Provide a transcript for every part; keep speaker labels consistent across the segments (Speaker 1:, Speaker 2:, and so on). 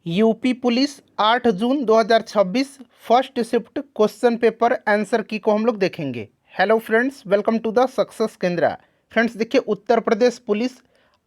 Speaker 1: UP police 8 June 2026 first shift question paper answer key को हम लोग देखेंगे। Hello friends, welcome to the success Kendra. Friends देखिए, उत्तर प्रदेश police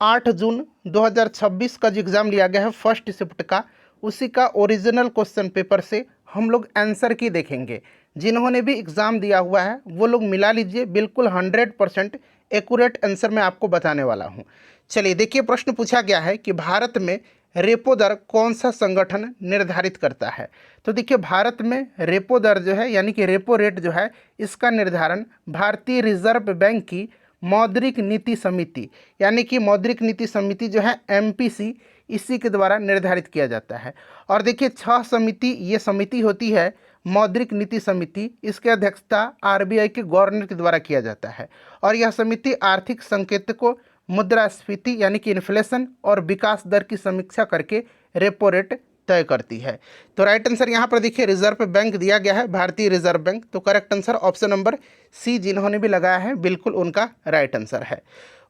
Speaker 1: 8 June 2026 का जो एग्ज़ाम लिया गया है फर्स्ट शिफ्ट का, उसी का ओरिजिनल क्वेश्चन पेपर से हम लोग आंसर की देखेंगे। जिन्होंने भी एग्ज़ाम दिया हुआ है वो लोग मिला लीजिए, बिल्कुल 100% एक्यूरेट आंसर मैं आपको बताने वाला हूँ। चलिए देखिए, प्रश्न पूछा गया है कि भारत में रेपो दर कौन सा संगठन निर्धारित करता है। तो देखिए, भारत में रेपो दर जो है यानी कि रेपो रेट जो है, इसका निर्धारण भारतीय रिजर्व बैंक की मौद्रिक नीति समिति यानी कि मौद्रिक नीति समिति जो है एमपीसी, इसी के द्वारा निर्धारित किया जाता है। और देखिए, 6 समिति ये समिति होती है मौद्रिक नीति समिति, इसकी अध्यक्षता आरबीआई के गवर्नर के द्वारा किया जाता है। और यह समिति आर्थिक संकेतकों, मुद्रास्फीति यानी कि इन्फ्लेशन और विकास दर की समीक्षा करके रेपो रेट तय करती है। तो राइट आंसर यहाँ पर देखिए रिजर्व बैंक दिया गया है, भारतीय रिजर्व बैंक। तो correct answer option number C, जिन्होंने भी लगाया है बिल्कुल उनका राइट आंसर है।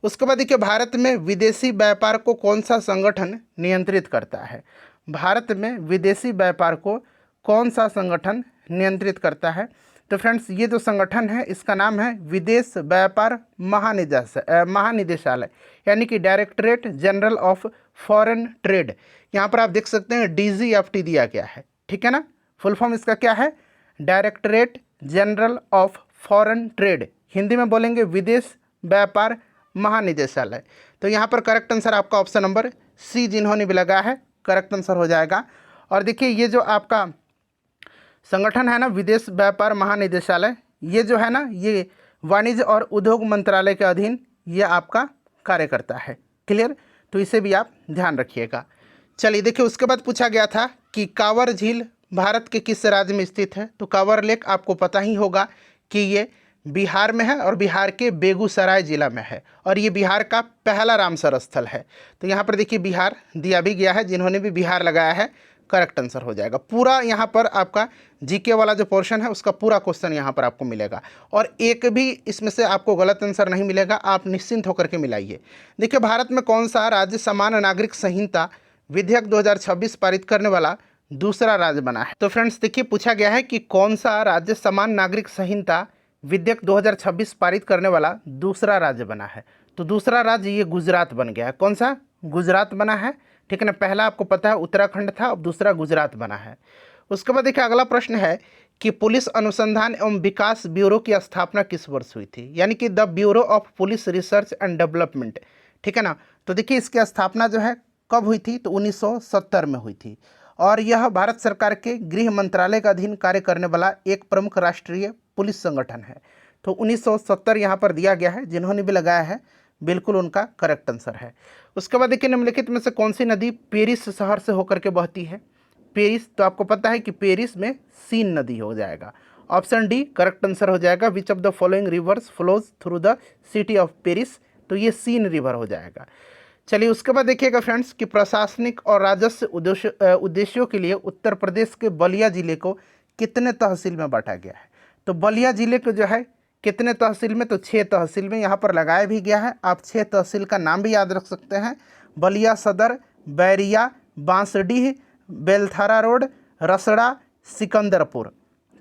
Speaker 1: उसके बाद देखिए, भारत में विदेशी व्यापार को कौन सा संगठन नियंत्रित करता है। भारत में विदेशी व्यापार को कौन सा संगठन नियंत्रित करता है। तो फ्रेंड्स, ये जो संगठन है इसका नाम है विदेश व्यापार महानिदेशालय यानी कि directorate general of foreign trade. यहाँ पर आप देख सकते हैं DGFT दिया गया है, ठीक है ना। फुल फॉर्म इसका क्या है? Directorate general of foreign trade, Hindi में बोलेंगे विदेश व्यापार महानिदेशालय। तो यहाँ पर करेक्ट आंसर आपका ऑप्शन नंबर सी, जिन्होंने भी लगा है, करेक्ट आंसर हो जाएगा। और देखिए, ये जो आपका संगठन है ना विदेश व्यापार महानिदेशालय, ये जो है ना, ये वाणिज्य और उद्योग मंत्रालय के अधीन ये आपका कार्य करता है। क्लियर? तो इसे भी आप ध्यान रखिएगा। चलिए देखिए, उसके बाद पूछा गया था कि कांवर झील भारत के किस राज्य में स्थित है। तो कांवर लेक आपको पता ही होगा कि ये बिहार में है और बिहार के बेगूसराय जिला में है, और ये बिहार का पहला रामसर स्थल है। तो यहाँ पर देखिए बिहार दिया भी गया है, जिन्होंने भी बिहार लगाया है करेक्ट आंसर हो जाएगा। पूरा यहाँ पर आपका जीके वाला जो पोर्शन है उसका पूरा क्वेश्चन यहाँ पर आपको मिलेगा, और एक भी इसमें से आपको गलत आंसर नहीं मिलेगा, आप निश्चिंत होकर के मिलाइए। देखिए, भारत में कौन सा राज्य समान नागरिक संहिता विधेयक 2026 पारित करने वाला दूसरा राज्य बना है। तो फ्रेंड्स देखिए, पूछा गया है कि कौन सा राज्य समान नागरिक संहिता विधेयक 2026 पारित करने वाला दूसरा राज्य बना है। तो दूसरा राज्य ये गुजरात बन गया है। कौन सा? गुजरात बना है, ठीक है ना। पहला आपको पता है उत्तराखंड था, अब दूसरा गुजरात बना है। उसके बाद देखिए, अगला प्रश्न है कि पुलिस अनुसंधान एवं विकास ब्यूरो की स्थापना किस वर्ष हुई थी, यानी कि the bureau of police research and development, ठीक है ना। तो देखिए, इसकी स्थापना जो है कब हुई थी? तो 1970 में हुई थी, और यह भारत सरकार के गृह मंत्रालय का अधीन कार्य करने वाला एक प्रमुख राष्ट्रीय पुलिस संगठन है। तो 1970 यहाँ पर दिया गया है, जिन्होंने भी लगाया है बिल्कुल उनका करेक्ट आंसर है। उसके बाद देखिए, निम्नलिखित में से कौन सी नदी पेरिस शहर से होकर के बहती है। पेरिस, तो आपको पता है कि पेरिस में सीन नदी हो जाएगा। ऑप्शन डी करेक्ट आंसर हो जाएगा। Which of the following rivers flows through the city of Paris, तो ये सीन रिवर हो जाएगा। चलिए, उसके बाद देखिएगा फ्रेंड्स कि प्रशासनिक और राजस्व उद्देश्यों के लिए उत्तर प्रदेश के बलिया जिले को कितने तहसील में बांटा गया है। तो बलिया जिले को जो है कितने तहसील में? तो 6 तहसील में यहाँ पर लगाया भी गया है। आप 6 तहसील का नाम भी याद रख सकते हैं: बलिया सदर, बैरिया, बांसडीह, बेलथारा रोड, रसड़ा, सिकंदरपुर,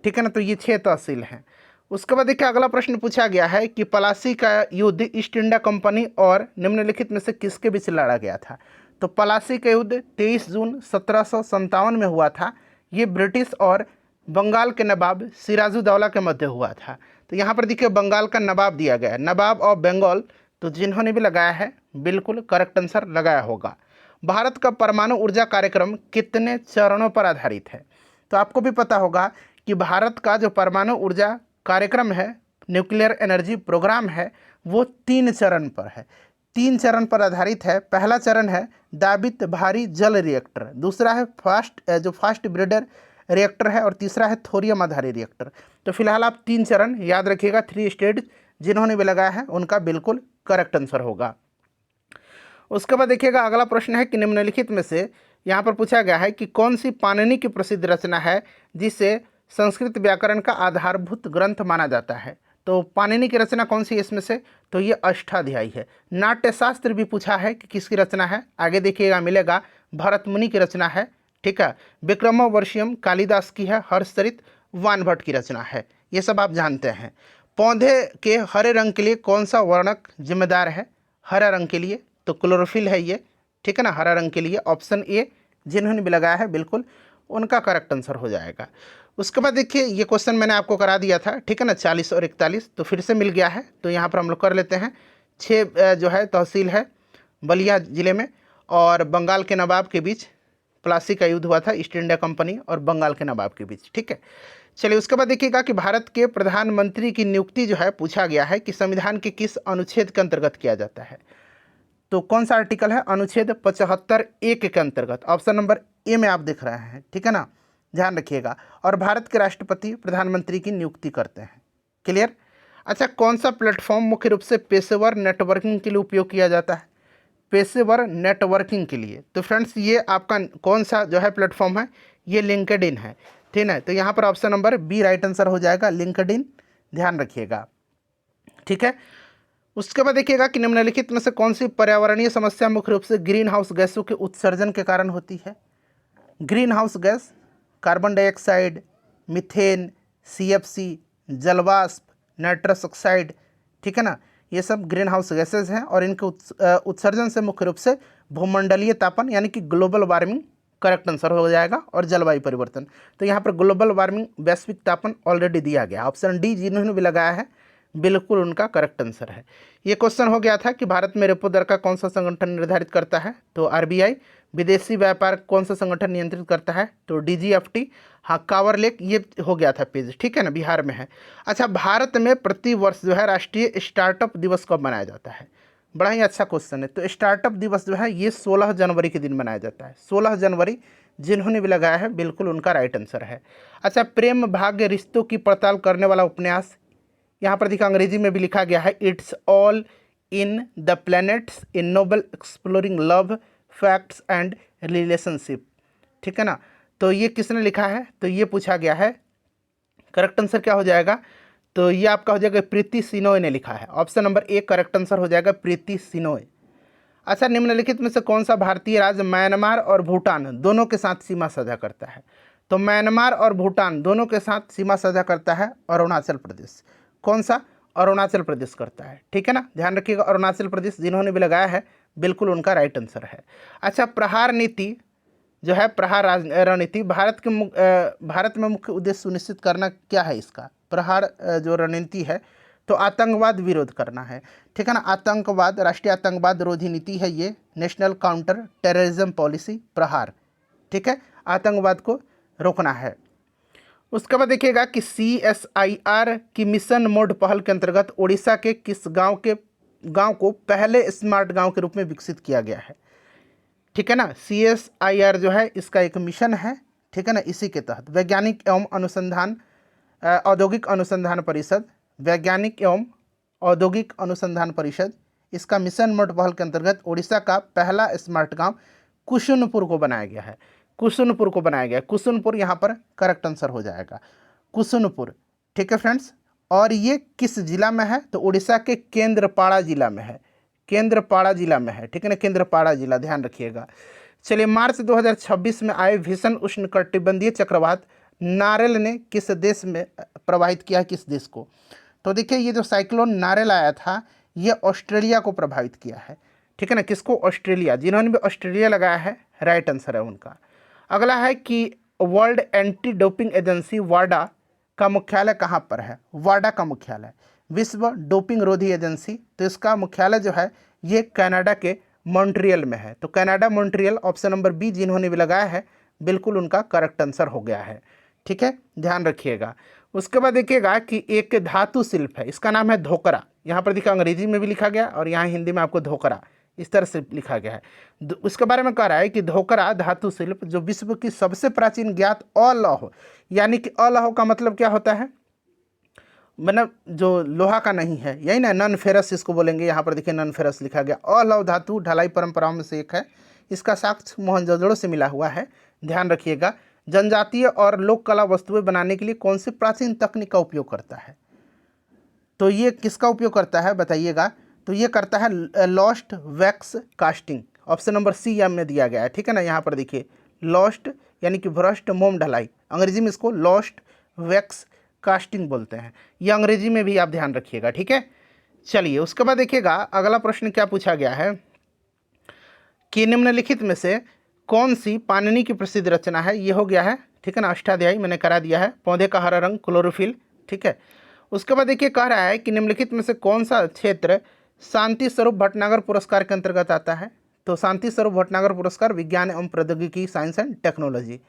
Speaker 1: ठीक है ना। तो ये 6 तहसील हैं। उसके बाद देखिए, अगला प्रश्न पूछा गया है कि पलासी का युद्ध ईस्ट इंडिया कंपनी और निम्नलिखित में से किसके बीच लड़ा गया था। तो पलासी का युद्ध 23 जून 1757 में हुआ था। ये ब्रिटिश और बंगाल के नवाब सिराजुद्दौला के मध्य हुआ था। तो यहाँ पर देखिए, बंगाल का नवाब दिया गया है, नवाब ऑफ बंगाल। तो जिन्होंने भी लगाया है बिल्कुल करेक्ट आंसर लगाया होगा। भारत का परमाणु ऊर्जा कार्यक्रम कितने चरणों पर आधारित है। तो आपको भी पता होगा कि भारत का जो परमाणु ऊर्जा कार्यक्रम है, न्यूक्लियर एनर्जी प्रोग्राम है, वो 3 चरण पर है, 3 चरण पर आधारित है। पहला चरण है दाबित भारी जल रिएक्टर, दूसरा है फास्ट ब्रीडर रिएक्टर है, और तीसरा है थोरियम आधारित रिएक्टर। तो फिलहाल आप 3 चरण याद रखिएगा, 3 स्टेज। जिन्होंने भी लगाया है उनका बिल्कुल करेक्ट आंसर होगा। उसके बाद देखिएगा, अगला प्रश्न है कि निम्नलिखित में से यहाँ पर पूछा गया है कि कौन सी पाणिनि की प्रसिद्ध रचना है जिसे संस्कृत व्याकरण का आधारभूत ग्रंथ माना जाता है। तो पाणिनि की रचना कौन सी है इसमें से? तो ये अष्टाध्यायी है। नाट्यशास्त्र भी पूछा है कि किसकी रचना है, आगे देखिएगा मिलेगा। भरत मुनि की रचना है ठीक है। विक्रमोर्वशीयम कालिदास की है, हर्षचरित वानभट्ट की रचना है, ये सब आप जानते हैं। पौधे के हरे रंग के लिए कौन सा वर्णक जिम्मेदार है? हरा रंग के लिए तो क्लोरोफिल है ये, ठीक है ना, हरा रंग के लिए ऑप्शन ए जिन्होंने भी लगाया है बिल्कुल उनका करेक्ट आंसर हो जाएगा। उसके बाद देखिए ये क्वेश्चन मैंने आपको करा दिया था, ठीक है ना, 40 और 41 तो फिर से मिल गया है, तो यहाँ पर हम लोग कर लेते हैं। 6 जो है तहसील है बलिया ज़िले में, और बंगाल के नवाब के बीच प्लासी का युद्ध हुआ था, ईस्ट इंडिया कंपनी और बंगाल के नवाब के बीच, ठीक है। चलिए उसके बाद देखिएगा कि भारत के प्रधानमंत्री की नियुक्ति जो है पूछा गया है कि संविधान के किस अनुच्छेद के अंतर्गत किया जाता है? तो कौन सा आर्टिकल है? अनुच्छेद 75(1) के अंतर्गत, ऑप्शन नंबर ए में आप देख रहे हैं, ठीक है ना, ध्यान रखिएगा। और भारत के राष्ट्रपति प्रधानमंत्री की नियुक्ति करते हैं। क्लियर? अच्छा, कौन सा प्लेटफॉर्म मुख्य रूप से पेशेवर नेटवर्किंग के लिए उपयोग किया जाता है? पेशेवर नेटवर्किंग के लिए, तो फ्रेंड्स ये आपका कौन सा जो है प्लेटफॉर्म है? ये लिंक्डइन है, ठीक है। तो यहाँ पर option number B right answer हो जाएगा, लिंक्डइन, ध्यान रखिएगा, ठीक है। उसके बाद देखिएगा कि निम्नलिखित में से कौन सी पर्यावरणीय समस्या मुख्य रूप से ग्रीन हाउस गैसों के उत्सर्जन के कारण होती है? Green house gas, carbon dioxide, methane, CFC, जलवाष्प, नाइट्रस ऑक्साइड, ठीक है ना, ये सब ग्रीन हाउस गैसेज हैं और इनके उत्सर्जन से मुख्य रूप से भूमंडलीय तापन यानी कि ग्लोबल वार्मिंग करेक्ट आंसर हो जाएगा, और जलवायु परिवर्तन। तो यहाँ पर ग्लोबल वार्मिंग वैश्विक तापन ऑलरेडी दिया गया, ऑप्शन डी जिन्होंने भी लगाया है बिल्कुल उनका करेक्ट आंसर है। ये क्वेश्चन हो गया था कि भारत में रेपो दर का कौन सा संगठन निर्धारित करता है? तो RBI। विदेशी व्यापार कौन सा संगठन नियंत्रित करता है? तो DGFT। हाँ, कावर लेक ये हो गया था पेज, ठीक है ना, बिहार में है। अच्छा, भारत में प्रति वर्ष जो है राष्ट्रीय स्टार्टअप दिवस कब मनाया जाता है? बड़ा ही अच्छा क्वेश्चन है। तो स्टार्टअप दिवस जो है ये 16 जनवरी के दिन मनाया जाता है, 16 जनवरी, जिन्होंने भी लगाया है बिल्कुल उनका राइट आंसर है। अच्छा, प्रेम भाग्य रिश्तों की पड़ताल करने वाला उपन्यास, यहाँ पर देखिए अंग्रेजी में भी लिखा गया है, it's all in the planets, in noble exploring love, facts and relationship, ठीक है ना। तो ये किसने लिखा है? तो ये पूछा गया है, करेक्ट आंसर क्या हो जाएगा? तो ये आपका हो जाएगा प्रीति सिनोय ने लिखा है, option number A correct answer हो जाएगा, प्रीति सिनोय। अच्छा, निम्नलिखित में से कौन सा भारतीय राज्य म्यांमार और भूटान दोनों के साथ सीमा साझा करता है? तो म्यांमार और भूटान दोनों के साथ सीमा साझा करता है अरुणाचल प्रदेश। कौन सा? अरुणाचल प्रदेश करता है, ठीक है ना, ध्यान रखिएगा। अरुणाचल प्रदेश जिन्होंने भी लगाया है बिल्कुल उनका राइट आंसर है। अच्छा, प्रहार नीति जो है, प्रहार रणनीति भारत में मुख्य उद्देश्य सुनिश्चित करना क्या है इसका? प्रहार जो रणनीति है तो आतंकवाद विरोध करना है, ठीक है ना, आतंकवाद, राष्ट्रीय आतंकवाद विरोधी नीति है ये, नेशनल काउंटर टेररिज्म पॉलिसी, प्रहार, ठीक है, आतंकवाद को रोकना है। उसके बाद देखिएगा कि CSIR की मिशन मोड पहल के अंतर्गत उड़ीसा के किस गांव को पहले स्मार्ट गांव के रूप में विकसित किया गया है? ठीक है ना, CSIR जो है इसका एक मिशन है, ठीक है ना। इसी के तहत वैज्ञानिक एवं अनुसंधान औद्योगिक अनुसंधान परिषद, वैज्ञानिक एवं औद्योगिक अनुसंधान परिषद, इसका मिशन मोड पहल के अंतर्गत उड़ीसा का पहला स्मार्ट गांव कुसुनपुर को बनाया गया है। कुसुनपुर को बनाया गया, कुसुनपुर यहाँ पर करेक्ट आंसर हो जाएगा, कुसुनपुर, ठीक है फ्रेंड्स। और ये किस जिला में है? तो उड़ीसा के केंद्रपाड़ा जिला में है, केंद्रपाड़ा जिला में है, ठीक है ना, केंद्रपाड़ा जिला, ध्यान रखिएगा। चलिए, मार्च 2026 में आए भीषण उष्णकटिबंधीय चक्रवात नारेल ने किस देश में प्रभावित किया, किस देश को? तो देखिए ये जो साइक्लोन नारेल आया था ये ऑस्ट्रेलिया को प्रभावित किया है, ठीक है ना, किसको? ऑस्ट्रेलिया। जिन्होंने भी ऑस्ट्रेलिया लगाया है राइट आंसर है उनका। अगला है कि वर्ल्ड एंटी डोपिंग एजेंसी वाडा का मुख्यालय कहाँ पर है? वाडा का मुख्यालय, विश्व डोपिंग रोधी एजेंसी, तो इसका मुख्यालय जो है ये कनाडा के मॉन्ट्रियल में है। तो Canada Montreal, option number B जिन्होंने भी लगाया है बिल्कुल उनका करेक्ट आंसर हो गया है, ठीक है, ध्यान रखिएगा। उसके बाद देखिएगा कि एक धातु शिल्प है, इसका नाम है धोकरा। यहाँ पर देखिए अंग्रेजी में भी लिखा गया और यहाँ हिंदी में आपको धोकरा इस तरह से लिखा गया है। उसके बारे में कह रहा है कि धोकरा धातु शिल्प जो विश्व की सबसे प्राचीन ज्ञात अलौह, यानी कि अलौह का मतलब क्या होता है? मतलब जो लोहा का नहीं है, यही ना, नॉन फेरस इसको बोलेंगे। यहाँ पर देखिए नॉन फेरस लिखा गया। अलौह धातु ढलाई परंपराओं में से एक है, इसका साक्ष्य मोहनजोदड़ो से मिला हुआ है, ध्यान रखिएगा। जनजातीय और लोक कला वस्तुएं बनाने के लिए कौन सी प्राचीन तकनीक का उपयोग करता है? तो ये किसका उपयोग करता है बताइएगा? तो ये करता है lost wax casting, option number C में दिया गया है, ठीक है ना। यहाँ पर देखिए लॉस्ट यानी कि भ्रष्ट मोम ढलाई, अंग्रेजी में इसको लॉस्ट वैक्स कास्टिंग बोलते हैं। ये अंग्रेजी में भी आप ध्यान रखिएगा, ठीक है। चलिए उसके बाद देखिएगा अगला प्रश्न क्या पूछा गया है कि निम्नलिखित में से कौन सी पाणिनि की प्रसिद्ध रचना है। ये हो गया है, ठीक है ना, अष्टाध्यायी मैंने करा दिया है, पौधे का हरा रंग क्लोरोफिल, ठीक है। उसके बाद देखिए कह रहा है कि निम्नलिखित में से कौन सा क्षेत्र शांति स्वरूप भटनागर पुरस्कार के अंतर्गत आता है। तो शांति स्वरूप भटनागर पुरस्कार विज्ञान एवं प्रौद्योगिकी, साइंस एंड टेक्नोलॉजी।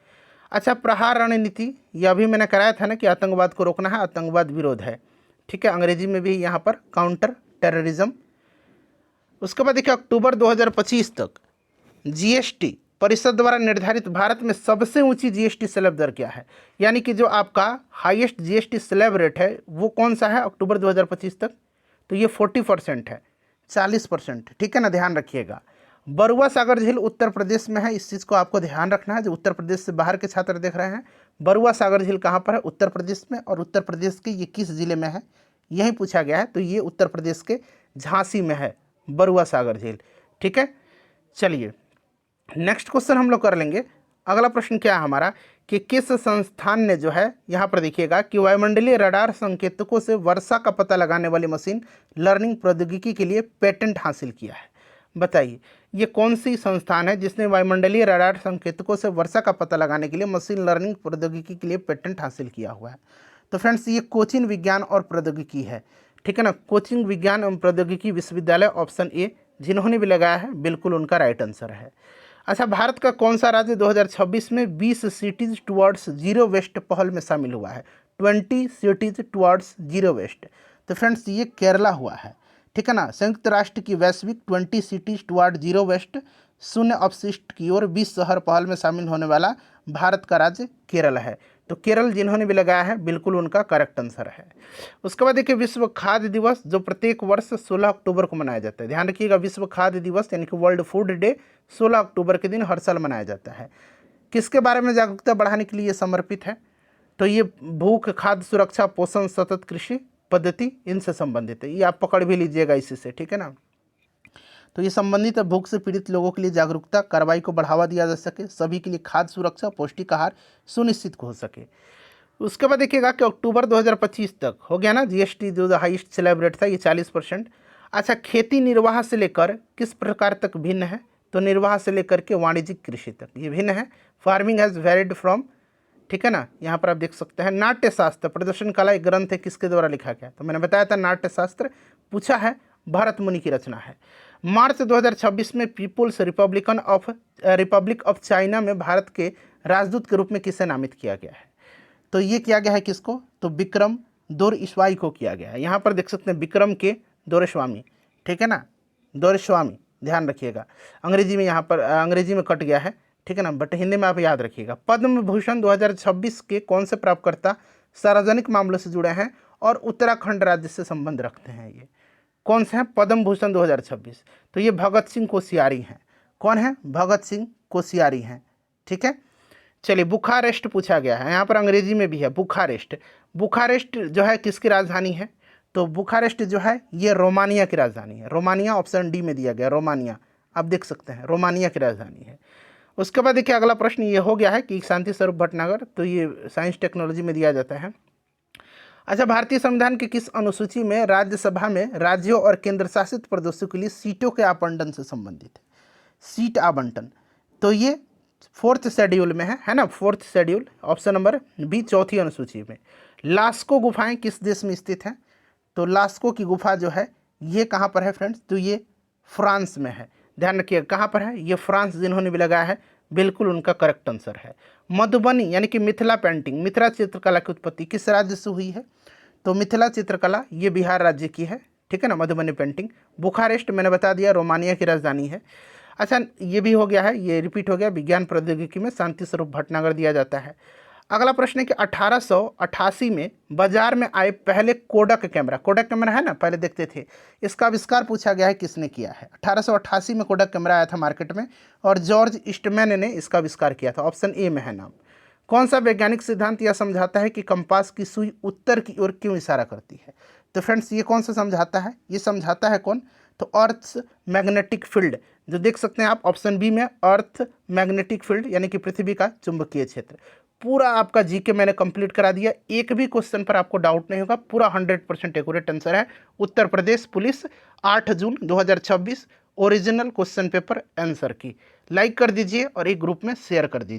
Speaker 1: अच्छा, प्रहार रणनीति, यह भी मैंने कराया था ना कि आतंकवाद को रोकना है, आतंकवाद विरोध है, ठीक है, अंग्रेजी में भी यहाँ पर काउंटर टेररिज्म। उसके बाद देखिए अक्टूबर 2025 तक जीएसटी परिषद द्वारा निर्धारित भारत में सबसे ऊंची जीएसटी स्लैब दर क्या है, यानी कि जो आपका हाईएस्ट जीएसटी स्लैब रेट है वो कौन सा है अक्टूबर 2025 तक। तो ये 40% है, 40%, ठीक है ना, ध्यान रखिएगा। बरुआ सागर झील उत्तर प्रदेश में है, इस चीज़ को आपको ध्यान रखना है। जो उत्तर प्रदेश से बाहर के छात्र देख रहे हैं, बरुआ सागर झील कहाँ पर है, उत्तर प्रदेश में, और उत्तर प्रदेश के ये किस जिले में है यही पूछा गया है। तो ये उत्तर प्रदेश के झांसी में है बरुआ सागर झील, ठीक है। चलिए नेक्स्ट क्वेश्चन हम लोग कर लेंगे। अगला प्रश्न क्या है हमारा कि किस संस्थान ने जो है यहाँ पर देखिएगा कि वायुमंडलीय रडार संकेतकों से वर्षा का पता लगाने वाली मशीन लर्निंग प्रौद्योगिकी के लिए पेटेंट हासिल किया है। बताइए ये कौन सी संस्थान है जिसने वायुमंडलीय रडार संकेतकों से वर्षा का पता लगाने के लिए मशीन लर्निंग प्रौद्योगिकी के लिए पेटेंट हासिल किया हुआ है। तो फ्रेंड्स ये कोचिन विज्ञान और प्रौद्योगिकी है, ठीक है ना, कोचिन विज्ञान एवं प्रौद्योगिकी विश्वविद्यालय, ऑप्शन ए। जिन्होंने भी लगाया है बिल्कुल उनका राइट आंसर है। अच्छा, भारत का कौन सा राज्य 2026 में 20 सिटीज टुवर्ड्स जीरो वेस्ट पहल में शामिल हुआ है। 20 सिटीज टुवर्ड्स जीरो वेस्ट। तो फ्रेंड्स ये केरला हुआ है, ठीक है ना। संयुक्त राष्ट्र की वैश्विक 20 सिटीज टुवर्ड जीरो वेस्ट शून्य अपशिष्ट की ओर 20 शहर पहल में शामिल होने वाला भारत का राज्य केरल है। तो केरल जिन्होंने भी लगाया है बिल्कुल उनका करेक्ट आंसर है। उसके बाद देखिए विश्व खाद्य दिवस जो प्रत्येक वर्ष 16 अक्टूबर को मनाया जाता है। ध्यान रखिएगा विश्व खाद्य दिवस यानी कि वर्ल्ड फूड डे 16 अक्टूबर के दिन हर साल मनाया जाता है। किसके बारे में जागरूकता बढ़ाने के लिए समर्पित है। तो ये भूख, खाद्य सुरक्षा, पोषण, सतत कृषि पद्धति इनसे संबंधित है। ये आप पकड़ भी लीजिएगा इसी से, ठीक है ना। तो ये संबंधित है भूख से पीड़ित लोगों के लिए जागरूकता, कार्रवाई को बढ़ावा दिया जा सके, सभी के लिए खाद्य सुरक्षा, पौष्टिक आहार सुनिश्चित हो सके। उसके बाद देखिएगा कि अक्टूबर 2025 तक हो गया ना, जीएसटी जो हाईएस्ट स्लैब रेट था ये 40%। अच्छा, खेती निर्वाह से लेकर किस प्रकार तक भिन्न है। तो निर्वाह से लेकर के वाणिज्यिक कृषि तक ये भिन्न है। फार्मिंग हैज़ वेरिड फ्रॉम, ठीक है ना, यहाँ पर आप देख सकते हैं। नाट्यशास्त्र प्रदर्शन कला एक ग्रंथ है, किसके द्वारा लिखा गया। तो मैंने बताया था नाट्यशास्त्र पूछा है, भरत मुनि की रचना है। मार्च 2026 में पीपुल्स रिपब्लिक ऑफ चाइना में भारत के राजदूत के रूप में किसे नामित किया गया है। तो ये किया गया है किसको, तो विक्रम दोरईश्वाई को किया गया है। यहाँ पर देख सकते हैं विक्रम के दोरईस्वामी, ठीक है ना, दोरईस्वामी, ध्यान रखिएगा। अंग्रेजी में यहाँ पर अंग्रेजी में कट गया है, ठीक है ना, बट हिंदी में आप याद रखिएगा। पद्म भूषण 2026 के कौन से प्राप्तकर्ता सार्वजनिक मामलों से जुड़े हैं और उत्तराखंड राज्य से संबंध रखते हैं। ये कौन से हैं पद्म भूषण 2026। तो ये भगत सिंह कोश्यारी हैं। कौन है, भगत सिंह कोश्यारी हैं, ठीक है। चलिए बुखारेस्ट पूछा गया है, यहाँ पर अंग्रेजी में भी है बुखारेस्ट। बुखारेस्ट जो है किसकी राजधानी है। तो बुखारेस्ट जो है ये रोमानिया की राजधानी है। रोमानिया ऑप्शन डी में दिया गया, रोमानिया, आप देख सकते हैं रोमानिया की राजधानी है। उसके बाद देखिए अगला प्रश्न ये हो गया है कि शांति स्वरूप भटनागर, तो ये साइंस टेक्नोलॉजी में दिया जाता है। अच्छा, भारतीय संविधान की किस अनुसूची में राज्यसभा में राज्यों और केंद्र शासित प्रदेशों के लिए सीटों के आवंटन से संबंधित है। सीट आवंटन, तो ये 4th शेड्यूल में है ना, 4th schedule, option number B, 4थी अनुसूची में। लास्को गुफाएं किस देश में स्थित हैं। तो लास्को की गुफा जो है ये कहाँ पर है फ्रेंड्स, तो ये फ्रांस में है। ध्यान रखिए कहाँ पर है, ये फ्रांस जिन्होंने भी लगाया है बिल्कुल उनका करेक्ट आंसर है। मधुबनी यानी कि मिथिला पेंटिंग, मिथिला चित्रकला की उत्पत्ति किस राज्य से हुई है। तो मिथिला चित्रकला ये बिहार राज्य की है, ठीक है ना। मधुबनी पेंटिंग, बुखारेस्ट मैंने बता दिया रोमानिया की राजधानी है। अच्छा, ये भी हो गया है, ये रिपीट हो गया, विज्ञान प्रौद्योगिकी में शांति स्वरूप भटनागर दिया जाता है। अगला प्रश्न है कि 1888 में बाजार में आए पहले कोडक कैमरा है ना, पहले देखते थे, इसका आविष्कार पूछा गया है किसने किया है। 1888 में कोडक कैमरा आया था मार्केट में और जॉर्ज ईस्टमैन ने इसका आविष्कार किया था, ऑप्शन ए में है नाम। कौन सा वैज्ञानिक सिद्धांत यह समझाता है कि कंपास की सुई उत्तर की ओर क्यों इशारा करती है। तो फ्रेंड्स ये कौन सा समझाता है, ये समझाता है कौन, तो अर्थ्स मैग्नेटिक फील्ड, जो देख सकते हैं आप ऑप्शन बी में, अर्थ मैग्नेटिक फील्ड यानी कि पृथ्वी का चुंबकीय क्षेत्र। पूरा आपका जीके मैंने कंप्लीट करा दिया, एक भी क्वेश्चन पर आपको डाउट नहीं होगा, पूरा 100% एक्यूरेट आंसर है। Uttar Pradesh police 8 June 2026 original question paper answer की। लाइक कर दीजिए और एक ग्रुप में शेयर कर दीजिए।